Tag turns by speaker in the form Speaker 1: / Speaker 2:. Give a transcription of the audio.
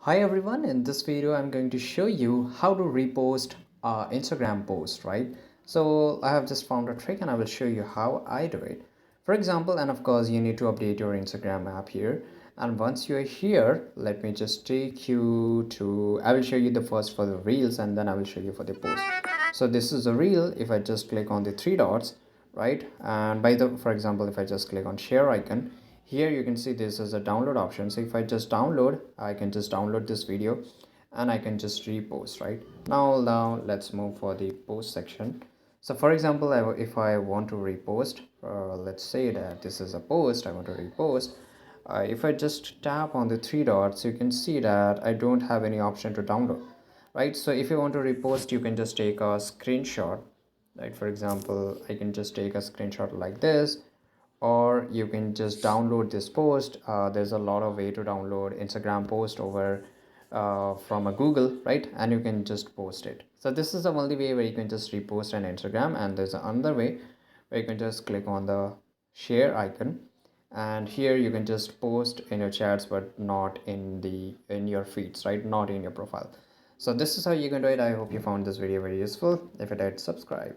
Speaker 1: Hi everyone, in this video I'm going to show you how to repost Instagram post, right? So I have just found a trick and I will show you how I do it. For example, and of course you need to update your Instagram app here. And once you're here, let me just take you to, I will show you the first for the reels and then I will show you for the post. So this is a reel. If I just click on the three dots, right? And for example, if I just click on share icon, here you can see this is a download option. So if I just download, I can just download this video and I can just repost. Right now let's move for the post section. So for example, if I want to repost, let's say that this is a post I want to repost. If I just tap on the three dots, you can see that I don't have any option to download, right? So if you want to repost, you can just take a screenshot, right? For example, I can just take a screenshot like this, or you can just download this post. There's a lot of way to download Instagram post over from a Google, right? And you can just post it. So this is the only way where you can just repost an Instagram, and there's another way where you can just click on the share icon, and here you can just post in your chats but not in your feeds, right? Not in your profile. So this is how you can do it. I hope you found this video very useful. If you did, subscribe.